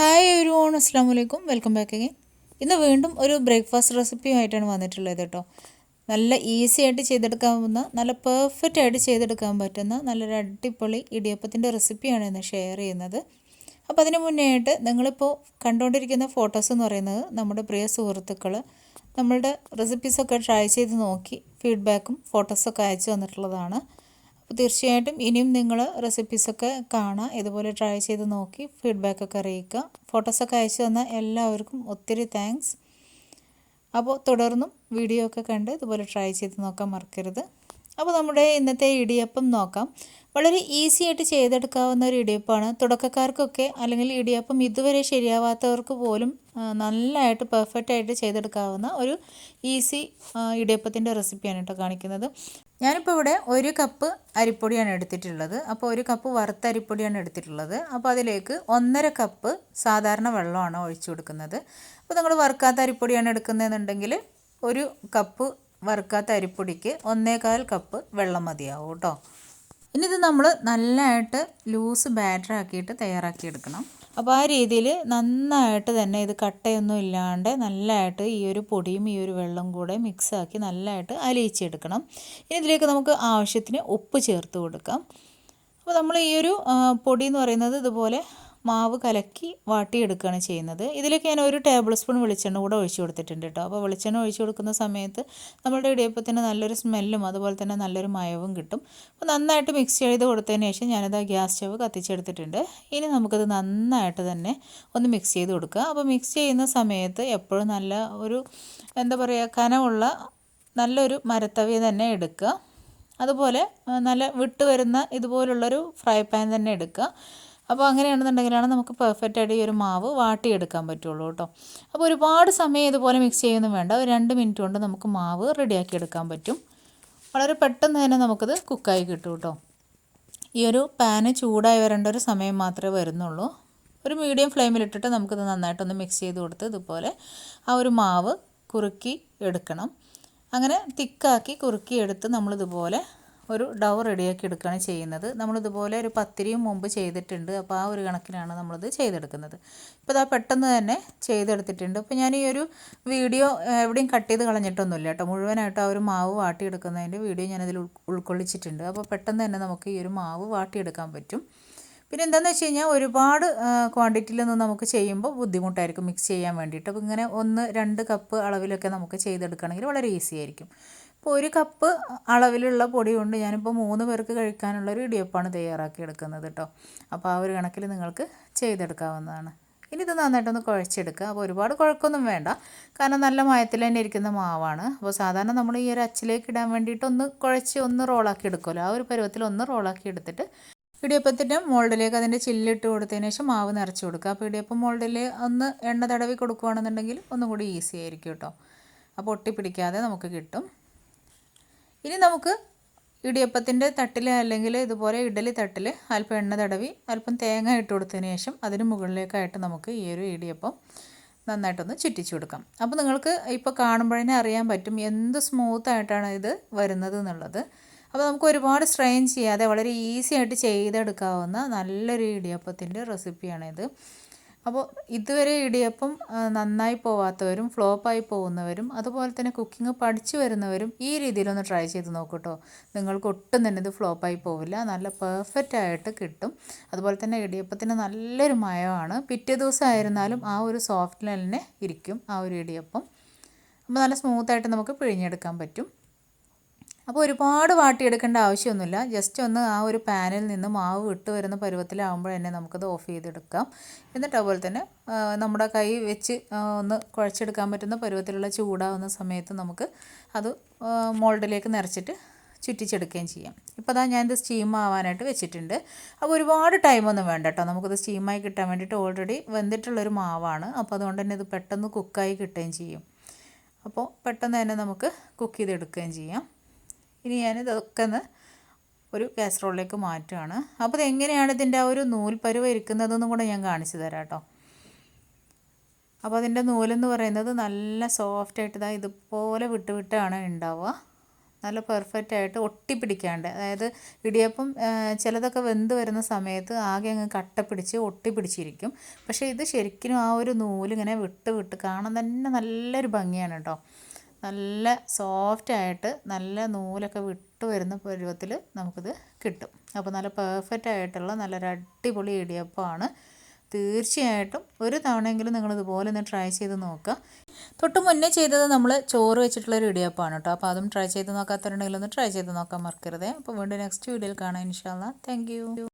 Hi everyone, അസ്സാം വലൈക്കും, welcome back again. ഇന്ന് വീണ്ടും ഒരു ബ്രേക്ക്ഫാസ്റ്റ് റെസിപ്പിയുമായിട്ടാണ് വന്നിട്ടുള്ളത് കേട്ടോ. നല്ല ഈസി ആയിട്ട് ചെയ്തെടുക്കാവുന്ന, നല്ല പെർഫെക്റ്റ് ആയിട്ട് ചെയ്തെടുക്കാൻ പറ്റുന്ന നല്ലൊരു അടിപൊളി ഇടിയപ്പത്തിൻ്റെ റെസിപ്പിയാണ് ഇന്ന് ഷെയർ ചെയ്യുന്നത്. അപ്പോൾ അതിന് മുന്നേ ആയിട്ട് നിങ്ങളിപ്പോൾ കണ്ടുകൊണ്ടിരിക്കുന്ന ഫോട്ടോസ് എന്ന് പറയുന്നത് നമ്മുടെ പ്രിയ സുഹൃത്തുക്കൾ നമ്മളുടെ റെസിപ്പീസൊക്കെ ട്രൈ ചെയ്ത് നോക്കി ഫീഡ്ബാക്കും ഫോട്ടോസൊക്കെ അയച്ചു തന്നിട്ടുള്ളതാണ്. അപ്പോൾ തീർച്ചയായിട്ടും ഇനിയും നിങ്ങൾ റെസിപ്പീസൊക്കെ കാണുക, ഇതുപോലെ ട്രൈ ചെയ്ത് നോക്കി ഫീഡ്ബാക്കൊക്കെ അറിയിക്കുക. ഫോട്ടോസൊക്കെ അയച്ചു തന്ന എല്ലാവർക്കും ഒത്തിരി താങ്ക്സ്. അപ്പോൾ തുടർന്നും വീഡിയോ ഒക്കെ കണ്ട് ഇതുപോലെ ട്രൈ ചെയ്ത് നോക്കാൻ മറക്കരുത്. അപ്പോൾ നമ്മുടെ ഇന്നത്തെ ഇടിയപ്പം നോക്കാം. വളരെ ഈസി ആയിട്ട് ചെയ്തെടുക്കാവുന്ന ഒരു ഇടിയപ്പമാണ്. തുടക്കക്കാർക്കൊക്കെ അല്ലെങ്കിൽ ഇടിയപ്പം ഇതുവരെ ശരിയാവാത്തവർക്ക് പോലും നല്ലതായിട്ട് പെർഫെക്റ്റ് ആയിട്ട് ചെയ്തെടുക്കാവുന്ന ഒരു ഈസി ഇടിയപ്പത്തിൻ്റെ റെസിപ്പിയാണ് കേട്ടോ കാണിക്കുന്നത്. ഞാനിപ്പോൾ ഇവിടെ 1 കപ്പ് അരിപ്പൊടിയാണ് എടുത്തിട്ടുള്ളത്. അപ്പോൾ 1 കപ്പ് വറുത്ത അരിപ്പൊടിയാണ് എടുത്തിട്ടുള്ളത്. അപ്പോൾ അതിലേക്ക് 1.5 കപ്പ് സാധാരണ വെള്ളമാണ് ഒഴിച്ചു കൊടുക്കുന്നത്. അപ്പോൾ നിങ്ങൾ വറുക്കാത്ത അരിപ്പൊടിയാണ് എടുക്കുന്നതെന്നുണ്ടെങ്കിൽ 1 കപ്പ് വറുക്കാത്ത അരിപ്പൊടിക്ക് 1.25 കപ്പ് വെള്ളം മതിയാവും കേട്ടോ. ഇനി ഇത് നമ്മൾ നല്ലതായിട്ട് ലൂസ് ബാറ്റർ ആക്കിയിട്ട് തയ്യാറാക്കിയെടുക്കണം. അപ്പോൾ ആ രീതിയിൽ നന്നായിട്ട് തന്നെ ഇത് കട്ടയൊന്നും ഇല്ലാണ്ട് നല്ലതായിട്ട് ഈ ഒരു പൊടിയും ഈ ഒരു വെള്ളം കൂടെ മിക്സാക്കി നല്ലതായിട്ട് അലിയിച്ചെടുക്കണം. ഇനി ഇതിലേക്ക് നമുക്ക് ആവശ്യത്തിന് ഉപ്പ് ചേർത്ത് കൊടുക്കാം. അപ്പോൾ നമ്മൾ ഈ ഒരു പൊടി എന്ന് പറയുന്നത് ഇതുപോലെ മാവ് കലക്കി വാട്ടിയെടുക്കുകയാണ് ചെയ്യുന്നത്. ഇതിലേക്ക് ഞാൻ 1 ടേബിൾ സ്പൂൺ വെളിച്ചെണ്ണ കൂടെ ഒഴിച്ചു കൊടുത്തിട്ടുണ്ട് കേട്ടോ. അപ്പോൾ വെളിച്ചെണ്ണ ഒഴിച്ചു കൊടുക്കുന്ന സമയത്ത് നമ്മുടെ ഇടിയപ്പത്തിന് നല്ലൊരു സ്മെല്ലും അതുപോലെ തന്നെ നല്ലൊരു മയവും കിട്ടും. അപ്പോൾ നന്നായിട്ട് മിക്സ് ചെയ്ത് കൊടുത്തതിന് ശേഷം ഞാനത് ഗ്യാസ് സ്റ്റവ് കത്തിച്ചെടുത്തിട്ടുണ്ട്. ഇനി നമുക്കത് നന്നായിട്ട് തന്നെ ഒന്ന് മിക്സ് ചെയ്ത് കൊടുക്കുക. അപ്പോൾ മിക്സ് ചെയ്യുന്ന സമയത്ത് എപ്പോഴും നല്ല ഒരു കനമുള്ള നല്ലൊരു മരത്തവി തന്നെ എടുക്കുക. അതുപോലെ നല്ല വിട്ട് വരുന്ന ഇതുപോലുള്ളൊരു ഫ്രൈ പാൻ തന്നെ എടുക്കുക. അപ്പോൾ അങ്ങനെയാണെന്നുണ്ടെങ്കിലാണ് നമുക്ക് പെർഫെക്റ്റ് ആയിട്ട് ഈ ഒരു മാവ് വാട്ടിയെടുക്കാൻ പറ്റുള്ളൂ കേട്ടോ. അപ്പോൾ ഒരുപാട് സമയം ഇതുപോലെ മിക്സ് ചെയ്യുന്നു വേണ്ട, ഒരു 2 മിനിറ്റ് കൊണ്ട് നമുക്ക് മാവ് റെഡിയാക്കി എടുക്കാൻ പറ്റും. വളരെ പെട്ടെന്ന് തന്നെ നമുക്കത് കുക്കായി കിട്ടും കേട്ടോ. ഈ ഒരു പാന് ചൂടായി വരേണ്ട ഒരു സമയം മാത്രമേ വരുന്നുള്ളൂ. ഒരു മീഡിയം ഫ്ലെയിമിലിട്ടിട്ട് നമുക്കിത് നന്നായിട്ടൊന്ന് മിക്സ് ചെയ്ത് കൊടുത്ത് ഇതുപോലെ ആ ഒരു മാവ് കുറുക്കി എടുക്കണം. അങ്ങനെ തിക്കാക്കി കുറുക്കി എടുത്ത് നമ്മളിതുപോലെ ഒരു ഡൗ റെഡിയാക്കി എടുക്കുകയാണ് ചെയ്യുന്നത്. നമ്മളിതുപോലെ ഒരു പത്തിരിയും മുമ്പ് ചെയ്തിട്ടുണ്ട്. അപ്പോൾ ആ ഒരു കണക്കിനാണ് നമ്മളിത് ചെയ്തെടുക്കുന്നത്. ഇപ്പോൾ ഇതാ പെട്ടെന്ന് തന്നെ ചെയ്തെടുത്തിട്ടുണ്ട്. അപ്പോൾ ഞാൻ ഈ ഒരു വീഡിയോ എവിടെയും കട്ട് ചെയ്ത് കളഞ്ഞിട്ടൊന്നുമില്ല കേട്ടോ. മുഴുവനായിട്ട് ആ ഒരു മാവ് വാട്ടിയെടുക്കുന്നതിൻ്റെ വീഡിയോ ഞാനതിൽ ഉൾക്കൊള്ളിച്ചിട്ടുണ്ട്. അപ്പോൾ പെട്ടെന്ന് തന്നെ നമുക്ക് ഈ ഒരു മാവ് വാട്ടിയെടുക്കാൻ പറ്റും. പിന്നെ എന്താണെന്ന് വെച്ച് കഴിഞ്ഞാൽ ഒരുപാട് ക്വാണ്ടിറ്റിയിലൊന്നും നമുക്ക് ചെയ്യുമ്പോൾ ബുദ്ധിമുട്ടായിരിക്കും മിക്സ് ചെയ്യാൻ വേണ്ടിയിട്ട്. അപ്പോൾ ഇങ്ങനെ 1-2 കപ്പ് അളവിലൊക്കെ നമുക്ക് ചെയ്തെടുക്കുകയാണെങ്കിൽ വളരെ ഈസി ആയിരിക്കും. ഇപ്പോൾ 1 കപ്പ് അളവിലുള്ള പൊടി കൊണ്ട് ഞാനിപ്പോൾ 3 പേർക്ക് കഴിക്കാനുള്ളൊരു ഇടിയപ്പമാണ് തയ്യാറാക്കി എടുക്കുന്നത് കേട്ടോ. അപ്പോൾ ആ ഒരു കണക്കിൽ നിങ്ങൾക്ക് ചെയ്തെടുക്കാവുന്നതാണ്. ഇനി ഇത് നന്നായിട്ടൊന്ന് കുഴച്ചെടുക്കുക. അപ്പോൾ ഒരുപാട് കുഴക്കൊന്നും വേണ്ട, കാരണം നല്ല മയത്തിൽ തന്നെ ഇരിക്കുന്ന മാവാണ്. അപ്പോൾ സാധാരണ നമ്മൾ ഈ ഒരു അച്ചിലേക്ക് ഇടാൻ വേണ്ടിയിട്ട് ഒന്ന് കുഴച്ച് ഒന്ന് റോളാക്കി എടുക്കുമല്ലോ, ആ ഒരു പരുവത്തിൽ ഒന്ന് റോളാക്കി എടുത്തിട്ട് ഇടിയപ്പത്തിൻ്റെ മോൾഡിലേക്ക് അതിൻ്റെ ചില്ലിട്ട് കൊടുത്തതിന് ശേഷം മാവ് നിറച്ച് കൊടുക്കുക. അപ്പോൾ ഇടിയപ്പം മോൾഡിൽ ഒന്ന് എണ്ണ തടവി കൊടുക്കുകയാണെന്നുണ്ടെങ്കിൽ ഒന്നും കൂടി ഈസി ആയിരിക്കും കേട്ടോ. അപ്പോൾ ഒട്ടിപ്പിടിക്കാതെ നമുക്ക് കിട്ടും. ഇനി നമുക്ക് ഇടിയപ്പത്തിൻ്റെ തട്ടിൽ അല്ലെങ്കിൽ ഇതുപോലെ ഇഡലി തട്ടിൽ അല്പം എണ്ണ തടവി അല്പം തേങ്ങ ഇട്ട് കൊടുത്തതിന് ശേഷം അതിന് മുകളിലേക്കായിട്ട് നമുക്ക് ഈ ഒരു ഇടിയപ്പം നന്നായിട്ടൊന്ന് ചുറ്റിച്ചു കൊടുക്കാം. അപ്പോൾ നിങ്ങൾക്ക് ഇപ്പോൾ കാണുമ്പോഴേ അറിയാൻ പറ്റും എന്ത് സ്മൂത്തായിട്ടാണ് ഇത് വരുന്നത് എന്നുള്ളത്. അപ്പോൾ നമുക്ക് ഒരുപാട് സ്ട്രെയിൻ ചെയ്യാതെ വളരെ ഈസി ആയിട്ട് ചെയ്തെടുക്കാവുന്ന നല്ലൊരു ഇടിയപ്പത്തിൻ്റെ റെസിപ്പിയാണിത്. അപ്പോൾ ഇതുവരെ ഇടിയപ്പം നന്നായി പോവാത്തവരും ഫ്ലോപ്പായി പോകുന്നവരും അതുപോലെ തന്നെ കുക്കിംഗ് പഠിച്ചു വരുന്നവരും ഈ രീതിയിലൊന്ന് ട്രൈ ചെയ്ത് നോക്കൂ കേട്ടോ. നിങ്ങൾക്ക് ഒട്ടും തന്നെ ഇത് ഫ്ലോപ്പായി പോവില്ല, നല്ല പെർഫെക്റ്റ് ആയിട്ട് കിട്ടും. അതുപോലെ തന്നെ ഇടിയപ്പത്തിന് നല്ലൊരു മയമാണ്. പിറ്റേ ദിവസം ആയിരുന്നാലും ആ ഒരു സോഫ്റ്റ് തന്നെ ഇരിക്കും ആ ഒരു ഇടിയപ്പം. അപ്പോൾ നല്ല സ്മൂത്തായിട്ട് നമുക്ക് പിഴിഞ്ഞെടുക്കാൻ പറ്റും. അപ്പോൾ ഒരുപാട് വാട്ടിയെടുക്കേണ്ട ആവശ്യമൊന്നുമില്ല. ജസ്റ്റ് ഒന്ന് ആ ഒരു പാനിൽ നിന്ന് മാവ് വിട്ട് വരുന്ന പരുവത്തിലാവുമ്പോൾ തന്നെ നമുക്കത് ഓഫ് ചെയ്തെടുക്കാം. എന്നിട്ട് അതുപോലെ തന്നെ നമ്മുടെ കൈ വെച്ച് ഒന്ന് കുഴച്ചെടുക്കാൻ പറ്റുന്ന പരുവത്തിലുള്ള ചൂടാവുന്ന സമയത്ത് നമുക്ക് അത് മോൾഡിലേക്ക് നിറച്ചിട്ട് ചുറ്റിച്ചെടുക്കുകയും ചെയ്യാം. ഇപ്പോൾ അതാ ഞാനിത് സ്റ്റീം ആവാനായിട്ട് വെച്ചിട്ടുണ്ട്. അപ്പോൾ ഒരുപാട് ടൈമൊന്നും വേണ്ട കേട്ടോ. നമുക്കത് സ്റ്റീമായി കിട്ടാൻ വേണ്ടിയിട്ട് ഓൾറെഡി വെന്തിട്ടുള്ളൊരു മാവാണ്. അപ്പോൾ അതുകൊണ്ട് തന്നെ ഇത് പെട്ടെന്ന് കുക്കായി കിട്ടുകയും ചെയ്യും. അപ്പോൾ പെട്ടെന്ന് തന്നെ നമുക്ക് കുക്ക് ചെയ്തെടുക്കുകയും ചെയ്യാം. ഇനി ഞാനിതൊക്കെ ഒന്ന് ഒരു കാസറോളിലേക്ക് മാറ്റുകയാണ്. അപ്പോൾ ഇതെങ്ങനെയാണ് ഇതിൻ്റെ ആ ഒരു നൂൽ പരുവ ഇരിക്കുന്നതെന്നും കൂടെ ഞാൻ കാണിച്ചു തരാം കേട്ടോ. അപ്പോൾ അതിൻ്റെ നൂലെന്ന് പറയുന്നത് നല്ല സോഫ്റ്റായിട്ട് ഇതുപോലെ വിട്ട് വിട്ടാണ് ഉണ്ടാവുക. നല്ല പെർഫെക്റ്റ് ആയിട്ട് ഒട്ടിപ്പിടിക്കാണ്ട്, അതായത് ഇടിയപ്പം ചിലതൊക്കെ വെന്ത് വരുന്ന സമയത്ത് ആകെ അങ്ങ് കട്ട പിടിച്ച് ഒട്ടിപ്പിടിച്ചിരിക്കും. പക്ഷേ ഇത് ശരിക്കും ആ ഒരു നൂലിങ്ങനെ വിട്ട് വിട്ട് കാണാൻ തന്നെ നല്ലൊരു ഭംഗിയാണ് കേട്ടോ. നല്ല സോഫ്റ്റായിട്ട് നല്ല നൂലൊക്കെ വിട്ട് വരുന്ന പരുവത്തിൽ നമുക്കിത് കിട്ടും. അപ്പോൾ നല്ല പെർഫെക്റ്റ് ആയിട്ടുള്ള നല്ലൊരു അടിപൊളി ഇടിയപ്പമാണ്. തീർച്ചയായിട്ടും ഒരു തവണയെങ്കിലും നിങ്ങളിതുപോലെ ഒന്ന് ട്രൈ ചെയ്ത് നോക്കുക. തൊട്ട് മുന്നേ ചെയ്തത് നമ്മൾ ചോറ് വെച്ചിട്ടുള്ളൊരു ഇടിയപ്പമാണ് കേട്ടോ. അപ്പോൾ അതും ട്രൈ ചെയ്ത് നോക്കാത്തവരുണ്ടെങ്കിൽ ഒന്ന് ട്രൈ ചെയ്ത് നോക്കാൻ മറക്കരുത്. അപ്പോൾ വീണ്ടും നെക്സ്റ്റ് വീഡിയോയിൽ കാണാം ഇൻഷാ അല്ലാ. Thank you.